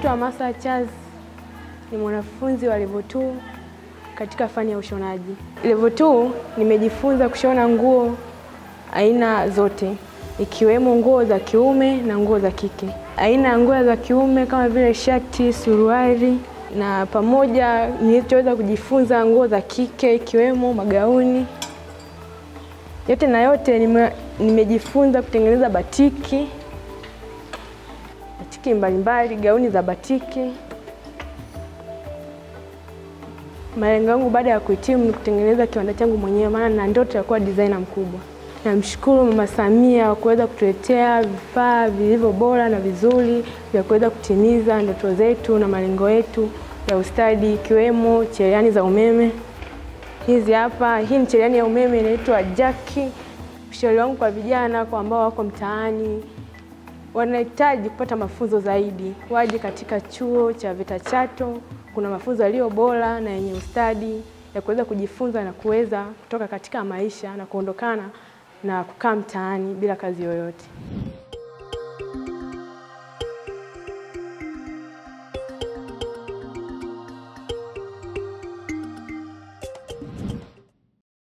Naitwa Hamasa Charles, ni mwanafunzi wa level 2 katika fani ya ushonaji. Level 2 nimejifunza kushona nguo aina zote, ikiwemo nguo za kiume na nguo za kike. Aina ya nguo za kiume kama vile shati, suruali, na pamoja nilichoweza kujifunza nguo za kike ikiwemo magauni. Yote na yote nimejifunza kutengeneza batiki mbalimbali, gauni za batiki. Malengo yangu baada ya kuhitimu ni kutengeneza kiwanda changu mwenyewe, maana na ndoto ya kuwa designer mkubwa. Namshukuru Mama Samia kwa kuweza kutuletea vifaa vilivyo bora na vizuri vya kuweza kutimiza ndoto zetu na malengo yetu ya ustadi, ikiwemo cherehani za umeme. Hizi hapa, hii ni cherehani ya umeme inaitwa Jackie. Ushauri wangu kwa vijana kwa ambao wako mtaani wanahitaji kupata mafunzo zaidi, waje katika chuo cha VETA Chato. Kuna mafunzo yaliyo bora na yenye ustadi ya kuweza kujifunza na kuweza kutoka katika maisha na kuondokana na kukaa mtaani bila kazi yoyote.